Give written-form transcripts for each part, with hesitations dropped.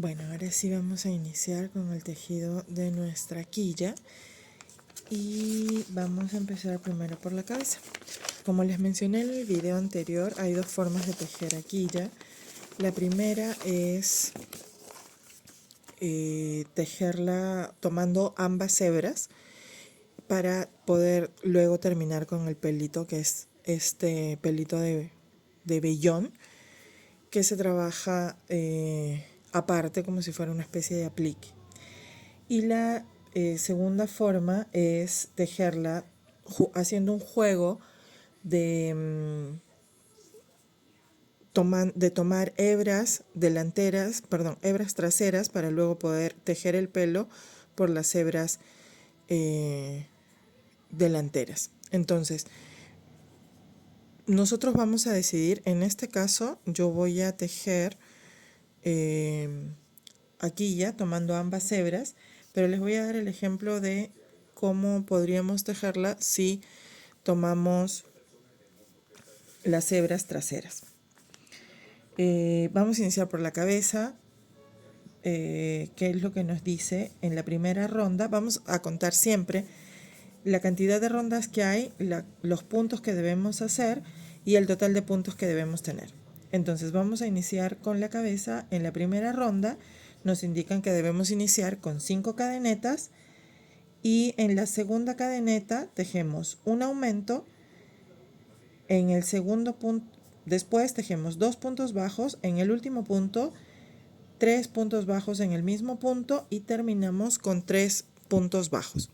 Bueno, ahora sí vamos a iniciar con el tejido de nuestra quilla y vamos a empezar primero por la cabeza. Como les mencioné en el video anterior, hay dos formas de tejer a quilla. La primera es tejerla tomando ambas hebras para poder luego terminar con el pelito, que es este pelito de vellón, que se trabaja aparte como si fuera una especie de aplique. Y la segunda forma es tejerla haciendo un juego de, tomar hebras delanteras, perdón, hebras traseras para luego poder tejer el pelo por las hebras delanteras. Entonces, nosotros vamos a decidir, en este caso yo voy a tejer aquí ya tomando ambas hebras, pero les voy a dar el ejemplo de cómo podríamos tejerla si tomamos las hebras traseras. Vamos a iniciar por la cabeza, que es lo que nos dice en la primera ronda. Vamos a contar siempre la cantidad de rondas que hay, los puntos que debemos hacer y el total de puntos que debemos tener. Entonces vamos a iniciar con la cabeza. En la primera ronda nos indican que debemos iniciar con 5 cadenetas y en la segunda cadeneta tejemos un aumento. En el segundo punto, después tejemos 2 puntos bajos, en el último punto 3 puntos bajos en el mismo punto y terminamos con 3 puntos bajos.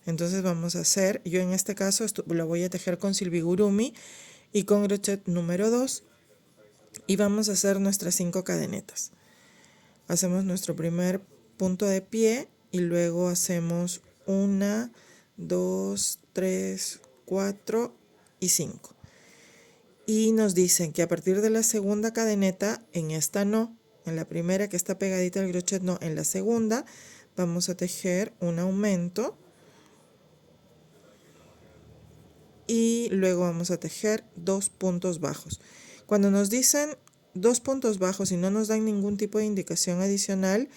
Entonces vamos a hacer, yo en este caso lo voy a tejer con silbigurumi y con crochet número 2 y vamos a hacer nuestras 5 cadenetas. Hacemos nuestro primer punto de pie y luego hacemos 1, 2, 3, 4 y 5. Y nos dicen que a partir de la segunda cadeneta, en esta no, en la primera que está pegadita al crochet no, en la segunda vamos a tejer un aumento y luego vamos a tejer 2 puntos bajos. Cuando nos dicen 2 puntos bajos y no nos dan ningún tipo de indicación adicional,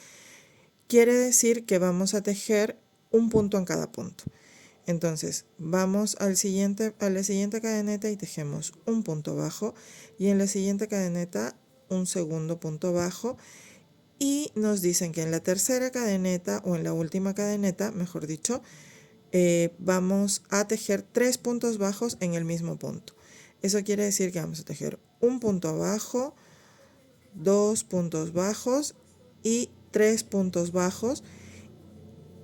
quiere decir que vamos a tejer un punto en cada punto. Entonces vamos a la siguiente cadeneta y tejemos un punto bajo y en la siguiente cadeneta un segundo punto bajo y nos dicen que en la tercera cadeneta o en la última cadeneta, mejor dicho, vamos a tejer 3 puntos bajos en el mismo punto. Eso quiere decir que vamos a tejer un punto bajo, 2 puntos bajos y 3 puntos bajos.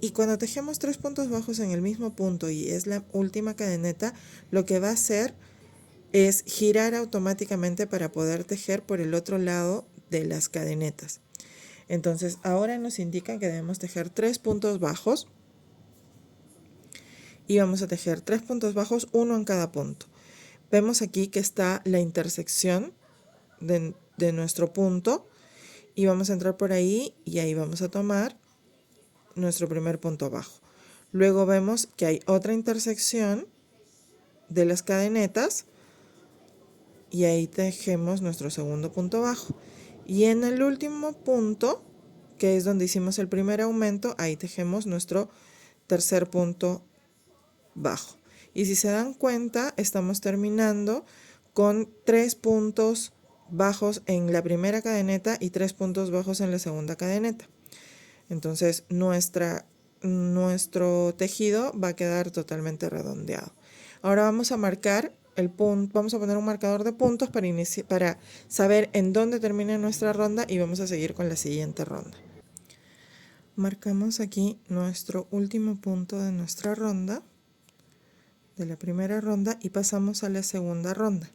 Y cuando tejemos 3 puntos bajos en el mismo punto y es la última cadeneta, lo que va a hacer es girar automáticamente para poder tejer por el otro lado de las cadenetas. Entonces ahora nos indican que debemos tejer 3 puntos bajos y vamos a tejer 3 puntos bajos, uno en cada punto. Vemos aquí que está la intersección de nuestro punto y vamos a entrar por ahí y ahí vamos a tomar nuestro primer punto bajo. Luego vemos que hay otra intersección de las cadenetas y ahí tejemos nuestro segundo punto bajo. Y en el último punto, que es donde hicimos el primer aumento, ahí tejemos nuestro tercer punto bajo. Y si se dan cuenta, estamos terminando con 3 puntos bajos en la primera cadeneta y 3 puntos bajos en la segunda cadeneta. Entonces nuestro tejido va a quedar totalmente redondeado. Ahora vamos a marcar el punto, vamos a poner un marcador de puntos para saber en dónde termina nuestra ronda y vamos a seguir con la siguiente ronda. Marcamos aquí nuestro último punto de nuestra ronda, de la primera ronda, y pasamos a la segunda ronda.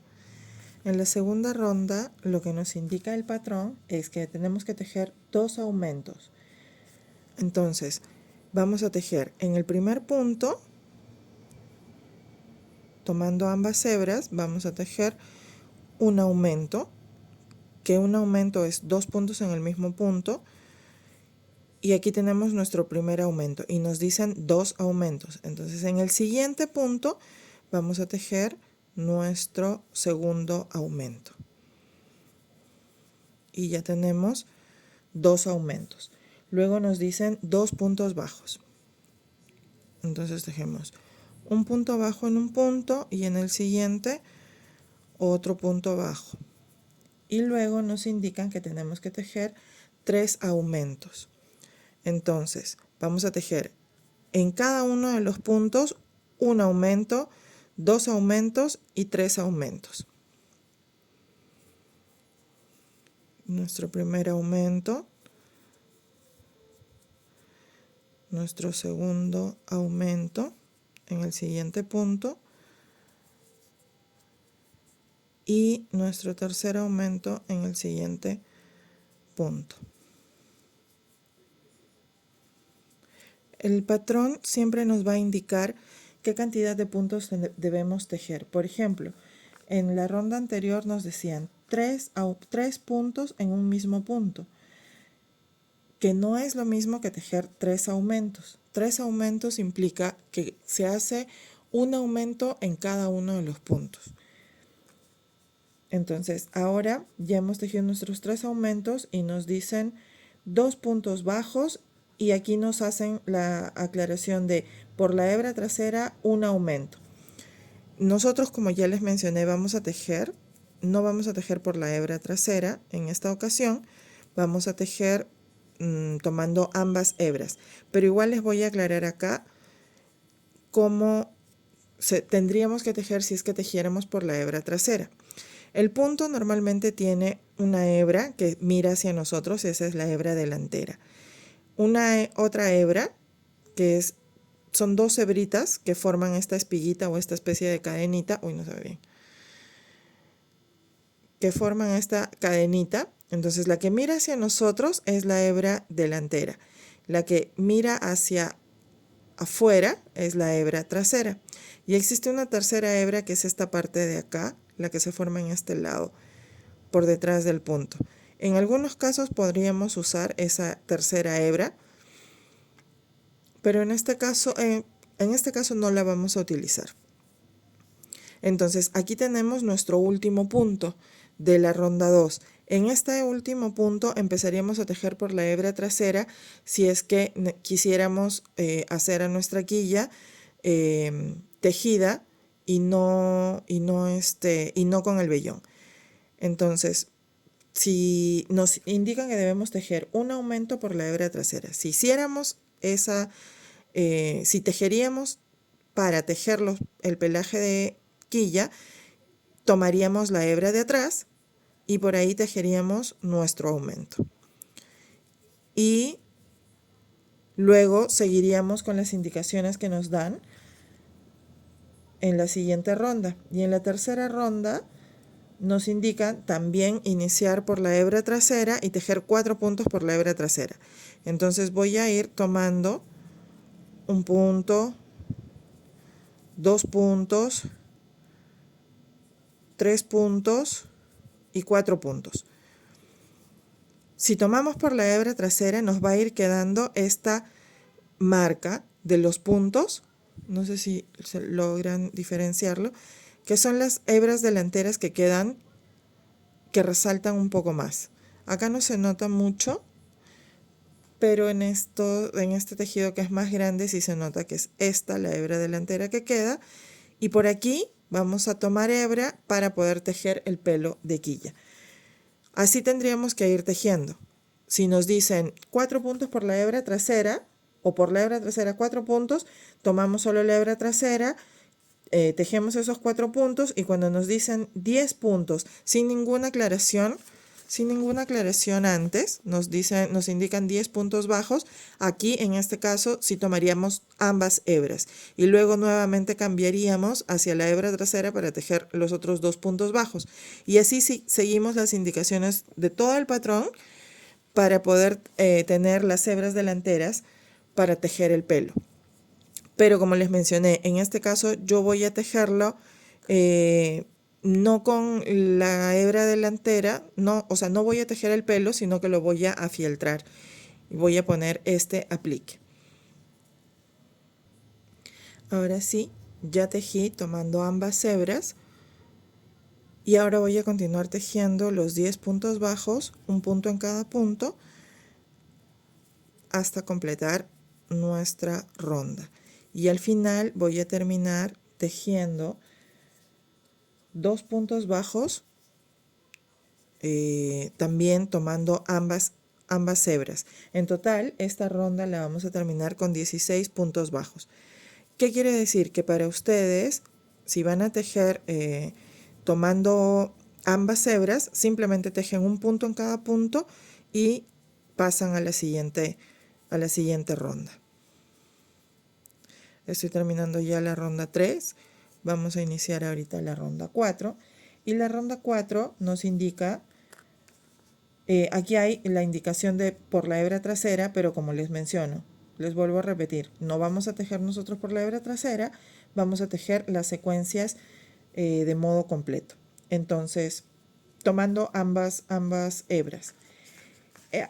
En la segunda ronda lo que nos indica el patrón es que tenemos que tejer 2 aumentos. Entonces vamos a tejer en el primer punto, tomando ambas hebras, vamos a tejer un aumento, que un aumento es 2 puntos en el mismo punto, y aquí tenemos nuestro primer aumento y nos dicen 2 aumentos. Entonces en el siguiente punto vamos a tejer nuestro segundo aumento y ya tenemos 2 aumentos. Luego nos dicen 2 puntos bajos. Entonces tejemos un punto bajo en un punto y en el siguiente otro punto bajo. Y luego nos indican que tenemos que tejer 3 aumentos. Entonces vamos a tejer en cada uno de los puntos un aumento, 2 aumentos y 3 aumentos. Nuestro primer aumento, nuestro segundo aumento en el siguiente punto y nuestro tercer aumento en el siguiente punto. El patrón siempre nos va a indicar qué cantidad de puntos debemos tejer. Por ejemplo, en la ronda anterior nos decían 3 puntos en un mismo punto, que no es lo mismo que tejer 3 aumentos. 3 aumentos implica que se hace un aumento en cada uno de los puntos. Entonces, ahora ya hemos tejido nuestros 3 aumentos y nos dicen 2 puntos bajos y aquí nos hacen la aclaración de por la hebra trasera un aumento. Nosotros, como ya les mencioné, vamos a tejer, no vamos a tejer por la hebra trasera en esta ocasión, vamos a tejer tomando ambas hebras, pero igual les voy a aclarar acá cómo tendríamos que tejer si es que tejiéramos por la hebra trasera. El punto normalmente tiene una hebra que mira hacia nosotros, esa es la hebra delantera. Otra hebra que son 2 hebritas que forman esta espiguita o esta especie de cadenita, no se ve bien, que forman esta cadenita. Entonces la que mira hacia nosotros es la hebra delantera, la que mira hacia afuera es la hebra trasera y existe una tercera hebra que es esta parte de acá, la que se forma en este lado, por detrás del punto. En algunos casos podríamos usar esa tercera hebra, pero en este caso no la vamos a utilizar. Entonces aquí tenemos nuestro último punto de la ronda 2. En este último punto empezaríamos a tejer por la hebra trasera si es que quisiéramos hacer a nuestra quilla tejida y no con el vellón. Entonces, si nos indican que debemos tejer un aumento por la hebra trasera, si hiciéramos si tejeríamos para tejer el pelaje de quilla, tomaríamos la hebra de atrás y por ahí tejeríamos nuestro aumento. Y luego seguiríamos con las indicaciones que nos dan en la siguiente ronda. Y en la tercera ronda nos indican también iniciar por la hebra trasera y tejer 4 puntos por la hebra trasera. Entonces voy a ir tomando un punto, 2 puntos, 3 puntos y 4 puntos. Si tomamos por la hebra trasera nos va a ir quedando esta marca de los puntos, no sé si se logran diferenciarlo, que son las hebras delanteras que quedan, que resaltan un poco más. Acá no se nota mucho, pero en este tejido que es más grande sí se nota que es esta la hebra delantera que queda, y por aquí vamos a tomar hebra para poder tejer el pelo de quilla. Así tendríamos que ir tejiendo. Si nos dicen 4 puntos por la hebra trasera o por la hebra trasera 4 puntos, tomamos solo la hebra trasera, tejemos esos 4 puntos y cuando nos dicen 10 puntos sin ninguna aclaración antes, nos indican 10 puntos bajos. Aquí en este caso sí tomaríamos ambas hebras y luego nuevamente cambiaríamos hacia la hebra trasera para tejer los otros 2 puntos bajos y así seguimos las indicaciones de todo el patrón para poder tener las hebras delanteras para tejer el pelo. Pero como les mencioné, en este caso yo voy a tejerlo no con la hebra delantera, no voy a tejer el pelo, sino que lo voy a afieltrar. Voy a poner este aplique. Ahora sí, ya tejí tomando ambas hebras y ahora voy a continuar tejiendo los 10 puntos bajos, un punto en cada punto, hasta completar nuestra ronda. Y al final voy a terminar tejiendo 2 puntos bajos, también tomando ambas hebras. En total, esta ronda la vamos a terminar con 16 puntos bajos. ¿Qué quiere decir? Que para ustedes, si van a tejer tomando ambas hebras, simplemente tejen un punto en cada punto y pasan a la siguiente ronda. Estoy terminando ya la ronda 3. Vamos a iniciar ahorita la ronda 4. Y la ronda 4 nos indica, aquí hay la indicación de por la hebra trasera, pero como les menciono, les vuelvo a repetir, no vamos a tejer nosotros por la hebra trasera, vamos a tejer las secuencias de modo completo. Entonces, tomando ambas hebras.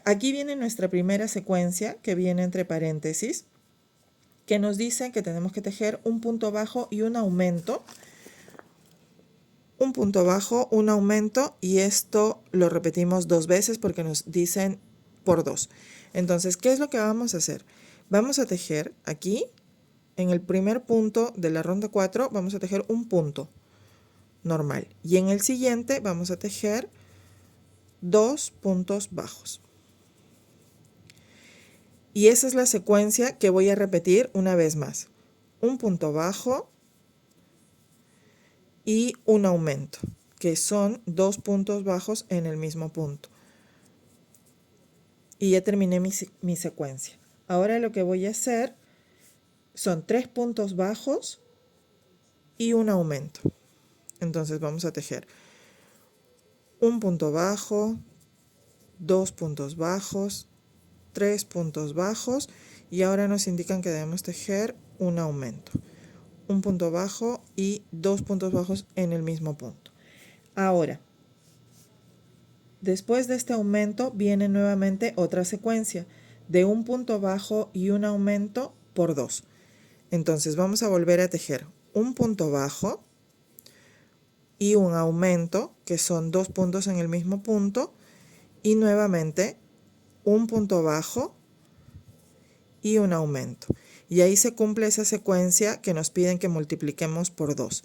Aquí viene nuestra primera secuencia, que viene entre paréntesis, que nos dice que tenemos que tejer un punto bajo y un aumento. Un punto bajo, un aumento, y esto lo repetimos 2 veces porque nos dicen por 2. Entonces, ¿qué es lo que vamos a hacer? Vamos a tejer aquí, en el primer punto de la ronda 4, vamos a tejer un punto normal. Y en el siguiente vamos a tejer 2 puntos bajos. Y esa es la secuencia que voy a repetir una vez más. Un punto bajo y un aumento, que son 2 puntos bajos en el mismo punto. Y ya terminé mi secuencia. Ahora lo que voy a hacer son 3 puntos bajos y un aumento. Entonces vamos a tejer un punto bajo, 2 puntos bajos, 3 puntos bajos, y ahora nos indican que debemos tejer un aumento. Un punto bajo y 2 puntos bajos en el mismo punto. Ahora, después de este aumento viene nuevamente otra secuencia de un punto bajo y un aumento por 2. Entonces vamos a volver a tejer un punto bajo y un aumento, que son 2 puntos en el mismo punto, y nuevamente un punto bajo y un aumento. Y ahí se cumple esa secuencia que nos piden que multipliquemos por 2.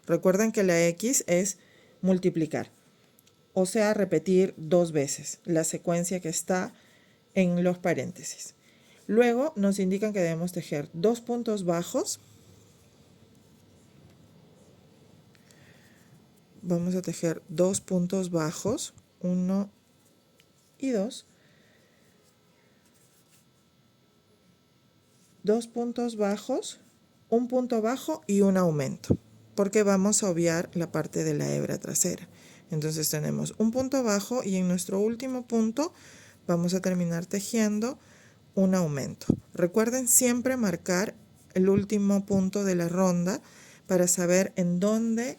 Recuerden que la X es multiplicar, o sea, repetir 2 veces la secuencia que está en los paréntesis. Luego nos indican que debemos tejer 2 puntos bajos. Vamos a tejer 2 puntos bajos, 1 y 2. 2 puntos bajos, un punto bajo y un aumento, porque vamos a obviar la parte de la hebra trasera. Entonces tenemos un punto bajo y en nuestro último punto vamos a terminar tejiendo un aumento. Recuerden siempre marcar el último punto de la ronda para saber en dónde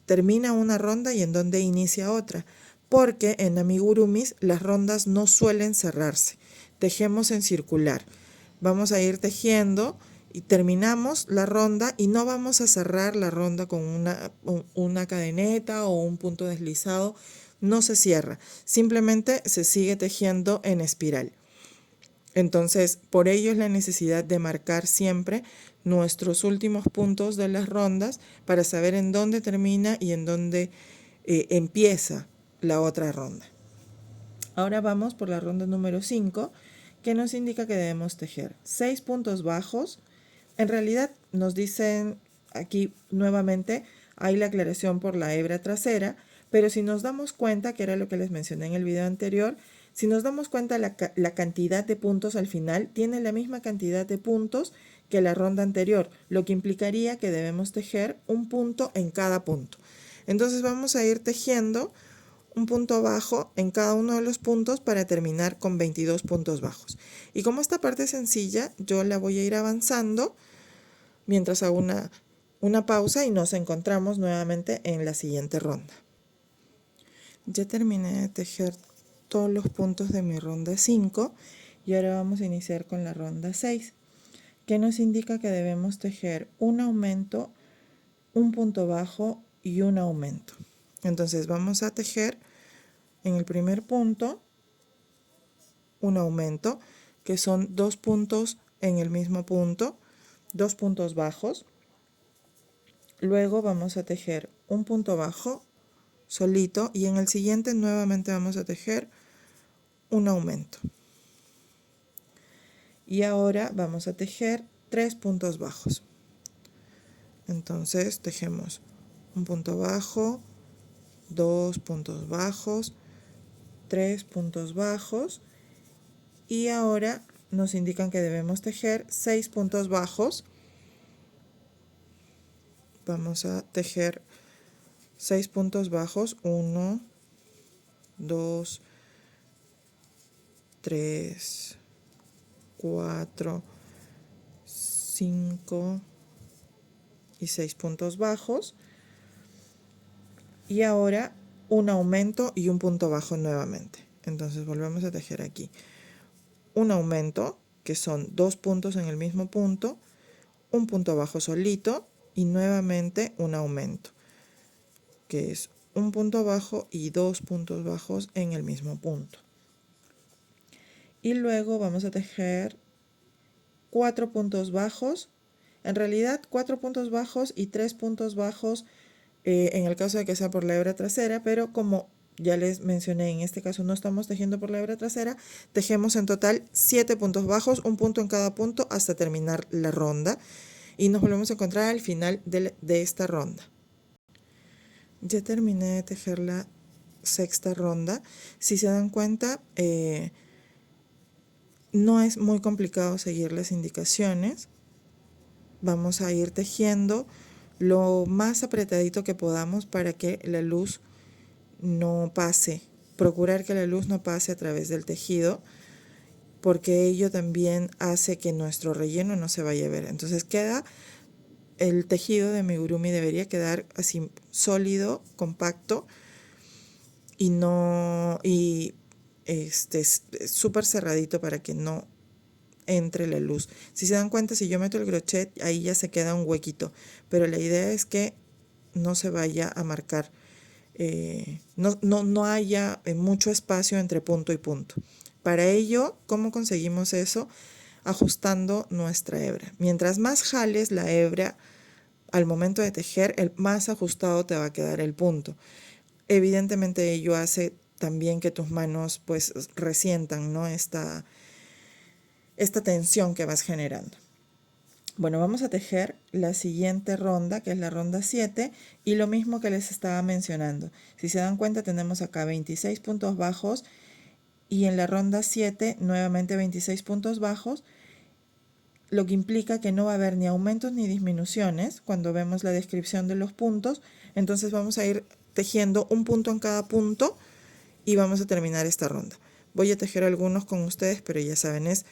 termina una ronda y en dónde inicia otra, porque en amigurumis las rondas no suelen cerrarse. Tejemos en circular. Vamos a ir tejiendo y terminamos la ronda y no vamos a cerrar la ronda con una cadeneta o un punto deslizado. No se cierra, simplemente se sigue tejiendo en espiral. Entonces, por ello es la necesidad de marcar siempre nuestros últimos puntos de las rondas para saber en dónde termina y en dónde empieza la otra ronda. Ahora vamos por la ronda número 5, que nos indica que debemos tejer 6 puntos bajos. En realidad nos dicen aquí nuevamente, hay la aclaración por la hebra trasera, pero si nos damos cuenta, que era lo que les mencioné en el video anterior, si nos damos cuenta la cantidad de puntos al final tiene la misma cantidad de puntos que la ronda anterior, lo que implicaría que debemos tejer un punto en cada punto. Entonces vamos a ir tejiendo un punto bajo en cada uno de los puntos para terminar con 22 puntos bajos. Y como esta parte es sencilla, yo la voy a ir avanzando mientras hago una pausa y nos encontramos nuevamente en la siguiente ronda. Ya terminé de tejer todos los puntos de mi ronda 5 y ahora vamos a iniciar con la ronda 6, que nos indica que debemos tejer un aumento, un punto bajo y un aumento. Entonces vamos a tejer en el primer punto un aumento, que son 2 puntos en el mismo punto, 2 puntos bajos. Luego vamos a tejer un punto bajo solito y en el siguiente nuevamente vamos a tejer un aumento. Y ahora vamos a tejer 3 puntos bajos. Entonces tejemos un punto bajo, 2 puntos bajos, 3 puntos bajos y ahora nos indican que debemos tejer 6 puntos bajos. Vamos a tejer 6 puntos bajos, 1, 2, 3, 4, 5 y 6 puntos bajos. Y ahora un aumento y un punto bajo nuevamente. Entonces volvemos a tejer aquí un aumento, que son 2 puntos en el mismo punto, un punto bajo solito y nuevamente un aumento, que es un punto bajo y 2 puntos bajos en el mismo punto. Y luego vamos a tejer 4 puntos bajos, en realidad 4 puntos bajos y 3 puntos bajos en el caso de que sea por la hebra trasera, pero como ya les mencioné, en este caso no estamos tejiendo por la hebra trasera, tejemos en total 7 puntos bajos, un punto en cada punto hasta terminar la ronda y nos volvemos a encontrar al final de esta ronda. Ya terminé de tejer la sexta ronda. Si se dan cuenta, no es muy complicado seguir las indicaciones. Vamos a ir tejiendo lo más apretadito que podamos para que la luz no pase, procurar que la luz no pase a través del tejido, porque ello también hace que nuestro relleno no se vaya a ver. Entonces el tejido de amigurumi debería quedar así sólido, compacto y súper cerradito para que no entre la luz. Si se dan cuenta, si yo meto el crochet, ahí ya se queda un huequito, pero la idea es que no se vaya a marcar, no haya mucho espacio entre punto y punto. Para ello, ¿cómo conseguimos eso? Ajustando nuestra hebra. Mientras más jales la hebra al momento de tejer, el más ajustado te va a quedar el punto. Evidentemente ello hace también que tus manos pues resientan, ¿no? esta tensión que vas generando. Bueno, vamos a tejer la siguiente ronda, que es la ronda 7, y lo mismo que les estaba mencionando. Si se dan cuenta, tenemos acá 26 puntos bajos y en la ronda 7 nuevamente 26 puntos bajos, lo que implica que no va a haber ni aumentos ni disminuciones cuando vemos la descripción de los puntos. Entonces vamos a ir tejiendo un punto en cada punto y vamos a terminar esta ronda. Voy a tejer algunos con ustedes, pero ya saben, es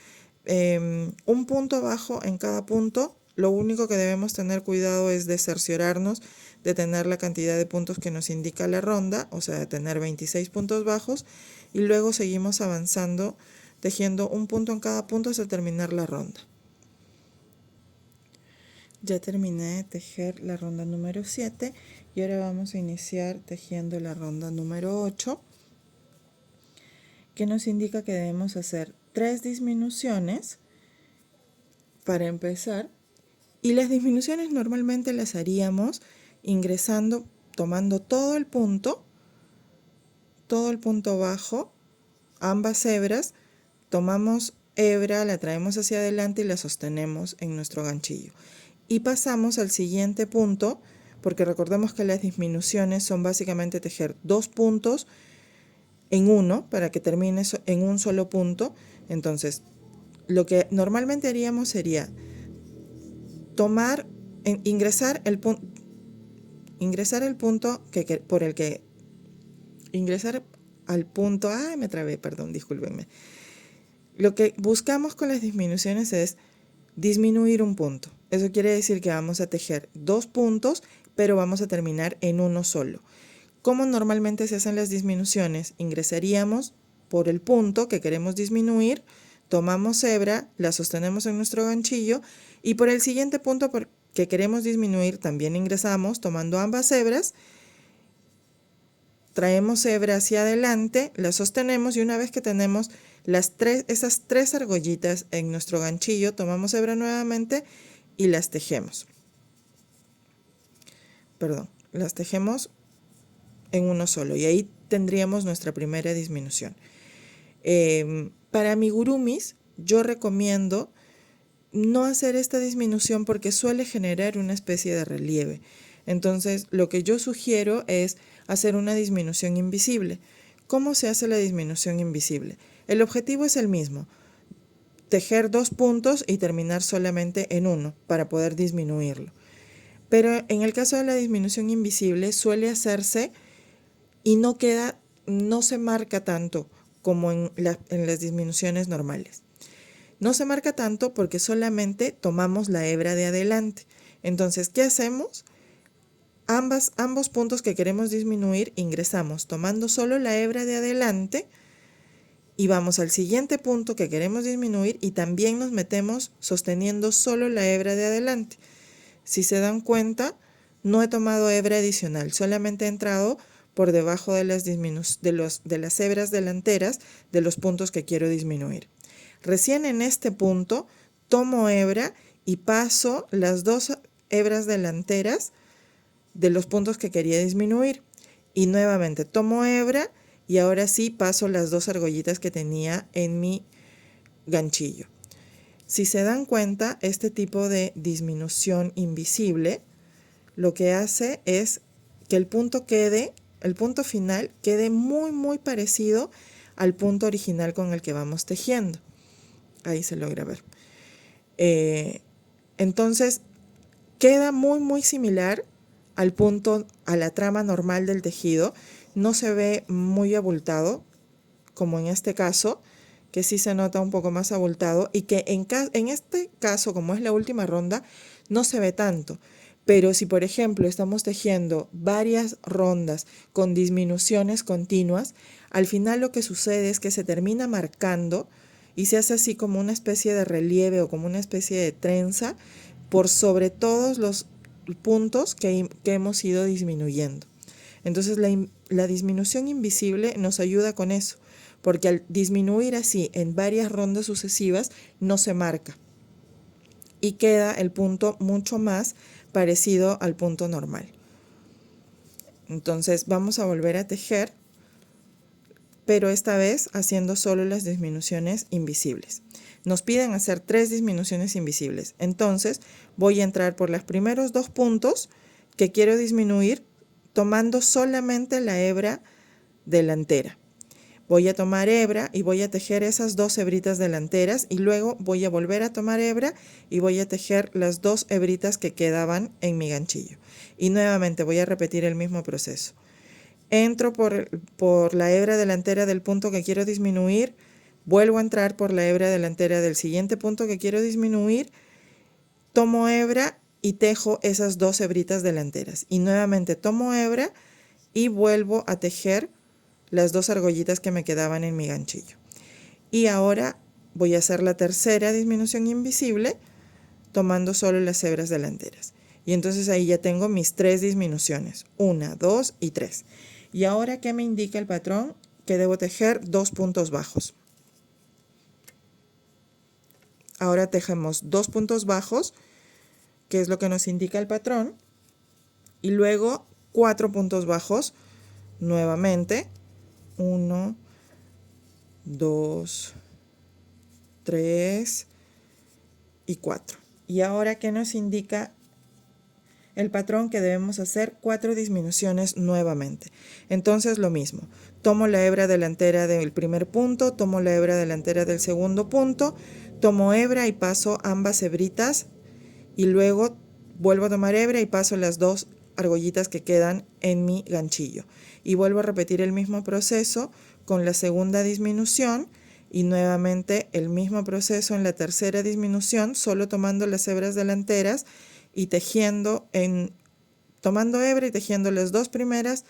un punto bajo en cada punto. Lo único que debemos tener cuidado es de cerciorarnos de tener la cantidad de puntos que nos indica la ronda, o sea, de tener 26 puntos bajos, y luego seguimos avanzando tejiendo un punto en cada punto hasta terminar la ronda. Ya terminé de tejer la ronda número 7 y ahora vamos a iniciar tejiendo la ronda número 8, que nos indica que debemos hacer 3 disminuciones para empezar, y las disminuciones normalmente las haríamos ingresando, tomando todo el punto bajo, ambas hebras, tomamos hebra, la traemos hacia adelante y la sostenemos en nuestro ganchillo. Y pasamos al siguiente punto, porque recordemos que las disminuciones son básicamente tejer 2 puntos en uno para que termine en un solo punto. Entonces, lo que normalmente haríamos sería ingresar el punto ingresar al punto, me trabé, perdón, discúlpenme. Lo que buscamos con las disminuciones es disminuir un punto. Eso quiere decir que vamos a tejer 2 puntos, pero vamos a terminar en uno solo. ¿Cómo normalmente se hacen las disminuciones? Ingresaríamos por el punto que queremos disminuir, tomamos hebra, la sostenemos en nuestro ganchillo y por el siguiente punto que queremos disminuir también ingresamos tomando ambas hebras, traemos hebra hacia adelante, la sostenemos y una vez que tenemos esas 3 argollitas en nuestro ganchillo, tomamos hebra nuevamente y las tejemos. Perdón, las tejemos en uno solo y ahí tendríamos nuestra primera disminución. Para amigurumis yo recomiendo no hacer esta disminución porque suele generar una especie de relieve. Entonces lo que yo sugiero es hacer una disminución invisible. ¿Cómo se hace la disminución invisible? El objetivo es el mismo, tejer 2 puntos y terminar solamente en uno para poder disminuirlo. Pero en el caso de la disminución invisible suele hacerse y no se marca tanto como en las disminuciones normales. No se marca tanto porque solamente tomamos la hebra de adelante. Entonces, ¿qué hacemos? Ambos puntos que queremos disminuir ingresamos tomando solo la hebra de adelante y vamos al siguiente punto que queremos disminuir y también nos metemos sosteniendo solo la hebra de adelante. Si se dan cuenta, no he tomado hebra adicional, solamente he entrado por debajo de las hebras delanteras de los puntos que quiero disminuir. Recién en este punto tomo hebra y paso las 2 hebras delanteras de los puntos que quería disminuir. Y nuevamente tomo hebra y ahora sí paso las 2 argollitas que tenía en mi ganchillo. Si se dan cuenta, este tipo de disminución invisible lo que hace es que el punto final quede muy parecido al punto original con el que vamos tejiendo. Ahí se logra ver. Entonces queda muy similar al punto, a la trama normal del tejido. No se ve muy abultado como en este caso, que sí se nota un poco más abultado y que en este caso, como es la última ronda, no se ve tanto. Pero si, por ejemplo, estamos tejiendo varias rondas con disminuciones continuas, al final lo que sucede es que se termina marcando y se hace así como una especie de relieve o como una especie de trenza por sobre todos los puntos que hemos ido disminuyendo. Entonces la disminución invisible nos ayuda con eso, porque al disminuir así en varias rondas sucesivas no se marca y queda el punto mucho más parecido al punto normal. Entonces vamos a volver a tejer, pero esta vez haciendo solo las disminuciones invisibles. Nos piden hacer 3 disminuciones invisibles. Entonces voy a entrar por los primeros 2 puntos que quiero disminuir tomando solamente la hebra delantera. Voy a tomar hebra y voy a tejer esas 2 hebritas delanteras y luego voy a volver a tomar hebra y voy a tejer las 2 hebritas que quedaban en mi ganchillo. Y nuevamente voy a repetir el mismo proceso. Entro por la hebra delantera del punto que quiero disminuir, vuelvo a entrar por la hebra delantera del siguiente punto que quiero disminuir, tomo hebra y tejo esas 2 hebritas delanteras. Y nuevamente tomo hebra y vuelvo a tejer las 2 argollitas que me quedaban en mi ganchillo. Y ahora voy a hacer la tercera disminución invisible tomando solo las hebras delanteras. Y entonces ahí ya tengo mis 3 disminuciones, 1, 2 y 3. Y ahora, ¿qué me indica el patrón? Que debo tejer 2 puntos bajos. Ahora tejemos 2 puntos bajos, que es lo que nos indica el patrón, y luego 4 puntos bajos nuevamente. 1, 2, 3 y 4. Y ahora, ¿qué nos indica el patrón? Que debemos hacer 4 disminuciones nuevamente. Entonces lo mismo, tomo la hebra delantera del primer punto, tomo la hebra delantera del segundo punto, tomo hebra y paso ambas hebritas y luego vuelvo a tomar hebra y paso las 2 argollitas que quedan en mi ganchillo. Y vuelvo a repetir el mismo proceso con la segunda disminución y nuevamente el mismo proceso en la tercera disminución, solo tomando las hebras delanteras y tomando hebra y tejiendo las 2 primeras,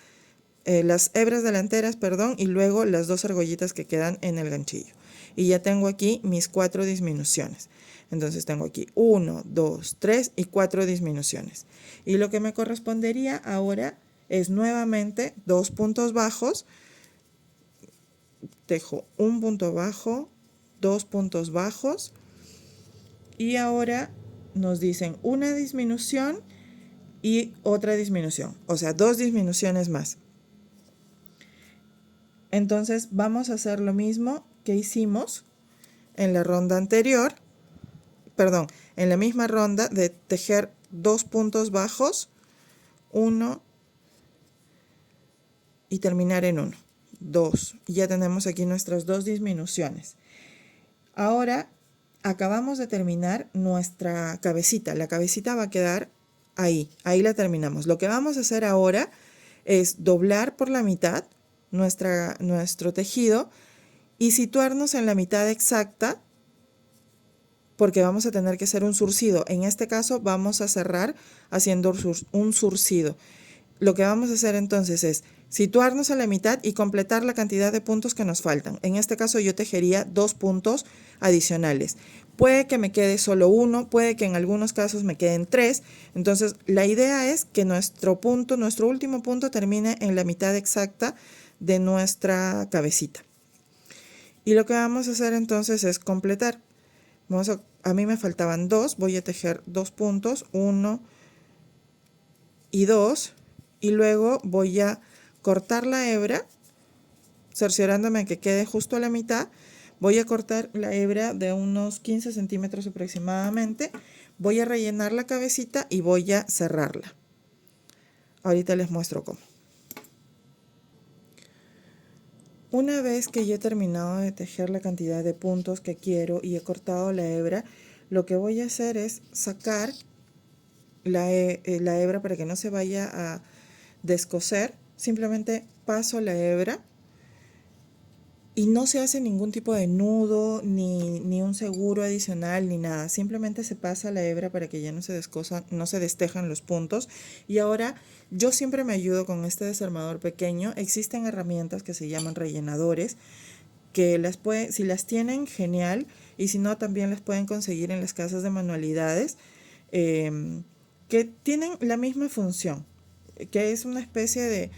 las hebras delanteras, y luego las 2 argollitas que quedan en el ganchillo. Y ya tengo aquí mis 4 disminuciones. Entonces tengo aquí 1, 2, 3 y 4 disminuciones. Y lo que me correspondería ahora es nuevamente 2 puntos bajos, tejo un punto bajo, 2 puntos bajos, y ahora nos dicen una disminución y otra disminución, o sea, 2 disminuciones más. Entonces vamos a hacer lo mismo que hicimos en la ronda anterior, perdón, en la misma ronda de tejer 2 puntos bajos, 1 y terminar en 1, 2. Ya tenemos aquí nuestras 2 disminuciones. Ahora acabamos de terminar nuestra cabecita. La cabecita va a quedar ahí la terminamos. Lo que vamos a hacer ahora es doblar por la mitad nuestro tejido y situarnos en la mitad exacta, porque vamos a tener que hacer un surcido. En este caso vamos a cerrar haciendo un surcido. Lo que vamos a hacer entonces es situarnos a la mitad y completar la cantidad de puntos que nos faltan. En este caso yo tejería 2 puntos adicionales. Puede que me quede solo 1, puede que en algunos casos me queden 3. Entonces la idea es que nuestro último punto termine en la mitad exacta de nuestra cabecita. Y lo que vamos a hacer entonces es completar. A mí me faltaban 2, voy a tejer 2 puntos, 1 y 2, y luego voy a cortar la hebra, cerciorándome que quede justo a la mitad. Voy a cortar la hebra de unos 15 centímetros aproximadamente, voy a rellenar la cabecita y voy a cerrarla. Ahorita les muestro cómo. Una vez que ya he terminado de tejer la cantidad de puntos que quiero y he cortado la hebra, lo que voy a hacer es sacar la hebra para que no se vaya a descoser. Simplemente paso la hebra y no se hace ningún tipo de nudo, ni un seguro adicional, ni nada. Simplemente se pasa la hebra para que ya no se descosan, no se destejan los puntos. Y ahora yo siempre me ayudo con este desarmador pequeño. Existen herramientas que se llaman rellenadores, que si las tienen, genial, y si no, también las pueden conseguir en las casas de manualidades, que tienen la misma función, que es una especie de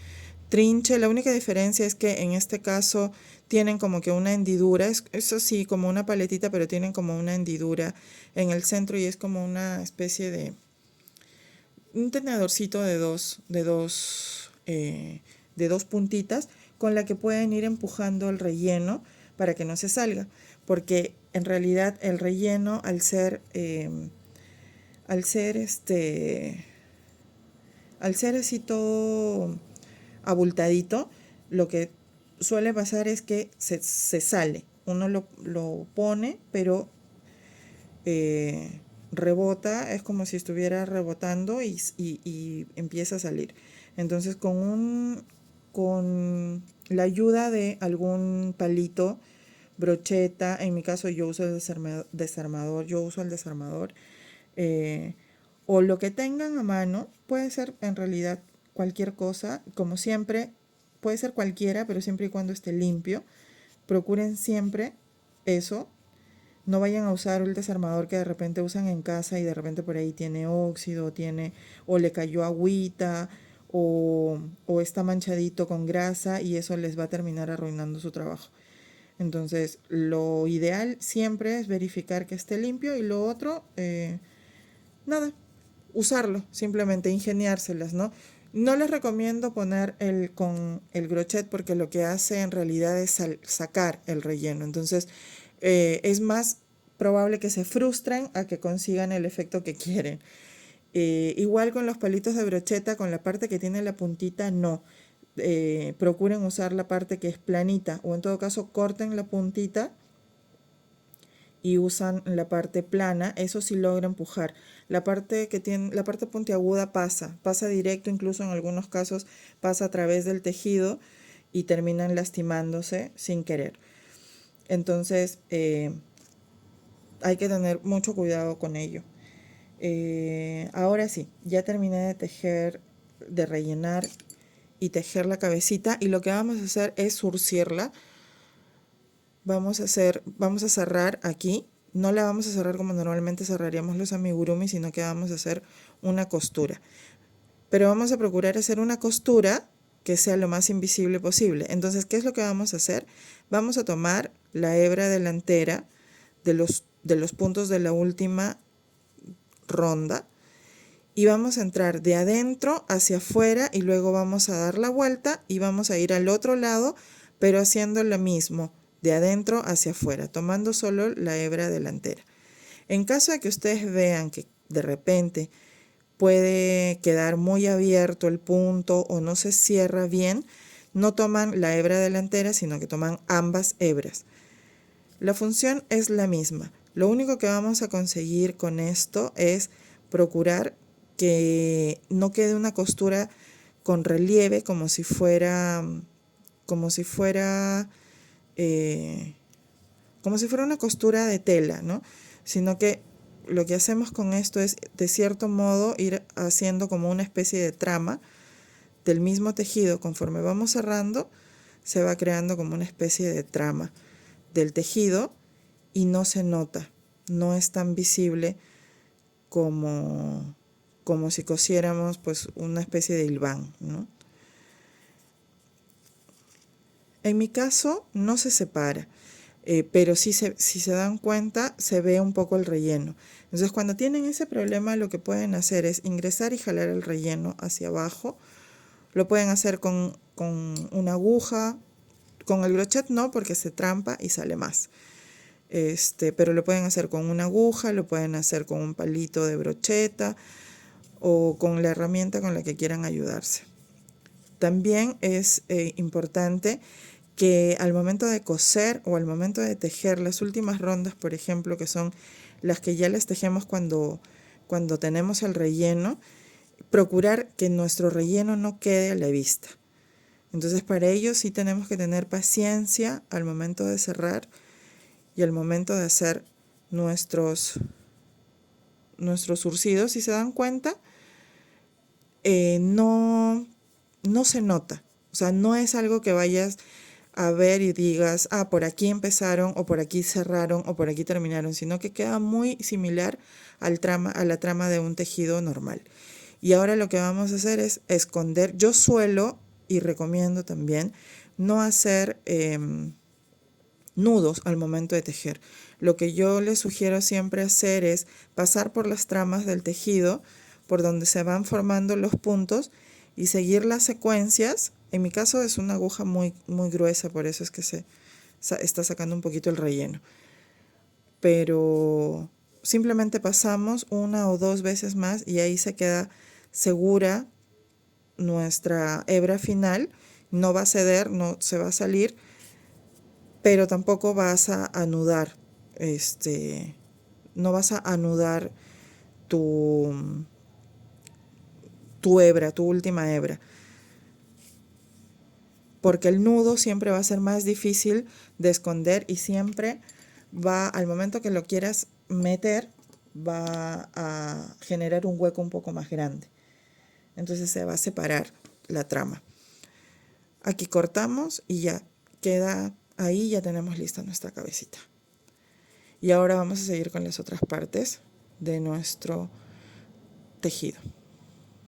trinche. La única diferencia es que en este caso tienen como que una hendidura, eso sí, como una paletita, pero tienen como una hendidura en el centro y es como una especie de un tenedorcito de dos puntitas con la que pueden ir empujando el relleno para que no se salga, porque en realidad el relleno al ser así todo abultadito, lo que suele pasar es que se sale. Uno lo pone, pero rebota, es como si estuviera rebotando y empieza a salir. Entonces con la ayuda de algún palito, brocheta, en mi caso yo uso el desarmador, o lo que tengan a mano, puede ser en realidad cualquier cosa, como siempre, puede ser cualquiera, pero siempre y cuando esté limpio. Procuren siempre eso. No vayan a usar el desarmador que de repente usan en casa y de repente por ahí tiene óxido, o le cayó agüita, o está manchadito con grasa y eso les va a terminar arruinando su trabajo. Entonces, lo ideal siempre es verificar que esté limpio y lo otro, nada, usarlo, simplemente ingeniárselas, ¿no? No les recomiendo poner con el crochet porque lo que hace en realidad es sacar el relleno. Entonces, es más probable que se frustren a que consigan el efecto que quieren. Igual con los palitos de brocheta, con la parte que tiene la puntita, no. Procuren usar la parte que es planita o en todo caso corten la puntita y usan la parte plana. Eso sí logra empujar. La parte puntiaguda pasa directo, incluso en algunos casos pasa a través del tejido y terminan lastimándose sin querer. Entonces hay que tener mucho cuidado con ello. Ahora sí, ya terminé de tejer, de rellenar y tejer la cabecita, y lo que vamos a hacer es surcirla. Vamos a cerrar aquí. No la vamos a cerrar como normalmente cerraríamos los amigurumis, sino que vamos a hacer una costura. pero vamos a procurar hacer una costura que sea lo más invisible posible. Entonces, ¿qué es lo que vamos a hacer? Vamos a tomar la hebra delantera de los puntos de la última ronda y vamos a entrar de adentro hacia afuera y luego vamos a dar la vuelta y vamos a ir al otro lado, pero haciendo lo mismo, de adentro hacia afuera, tomando solo la hebra delantera. En caso de que ustedes vean que de repente puede quedar muy abierto el punto o no se cierra bien, no toman la hebra delantera, sino que toman ambas hebras. La función es la misma. Lo único que vamos a conseguir con esto es procurar que no quede una costura con relieve como si fuera una costura de tela, ¿no? Sino que lo que hacemos con esto es, de cierto modo, ir haciendo como una especie de trama del mismo tejido. Conforme vamos cerrando, se va creando como una especie de trama del tejido y no se nota, no es tan visible como si cosiéramos pues una especie de hilván, ¿no? En mi caso no se separa, pero si se dan cuenta se ve un poco el relleno. Entonces cuando tienen ese problema lo que pueden hacer es ingresar y jalar el relleno hacia abajo. Lo pueden hacer con una aguja, con el crochet no porque se trampa y sale más. Pero lo pueden hacer con una aguja, lo pueden hacer con un palito de brocheta o con la herramienta con la que quieran ayudarse. También es importante que al momento de coser o al momento de tejer las últimas rondas, por ejemplo, que son las que ya las tejemos cuando tenemos el relleno, procurar que nuestro relleno no quede a la vista. Entonces para ello sí tenemos que tener paciencia al momento de cerrar y al momento de hacer nuestros zurcidos. Si se dan cuenta, no se nota. O sea, no es algo que vayas a ver y digas, por aquí empezaron o por aquí cerraron o por aquí terminaron, sino que queda muy similar a la trama de un tejido normal. Y ahora lo que vamos a hacer es esconder. Yo suelo y recomiendo también no hacer nudos al momento de tejer. Lo que yo les sugiero siempre hacer es pasar por las tramas del tejido, por donde se van formando los puntos y seguir las secuencias. En mi caso es una aguja muy, muy gruesa, por eso es que se está sacando un poquito el relleno. Pero simplemente pasamos una o dos veces más y ahí se queda segura nuestra hebra final. No va a ceder, no se va a salir, pero tampoco vas a anudar, no vas a anudar tu hebra, tu última hebra, porque el nudo siempre va a ser más difícil de esconder y siempre al momento que lo quieras meter, va a generar un hueco un poco más grande. Entonces se va a separar la trama. Aquí cortamos y ya queda ahí, ya tenemos lista nuestra cabecita. Y ahora vamos a seguir con las otras partes de nuestro tejido.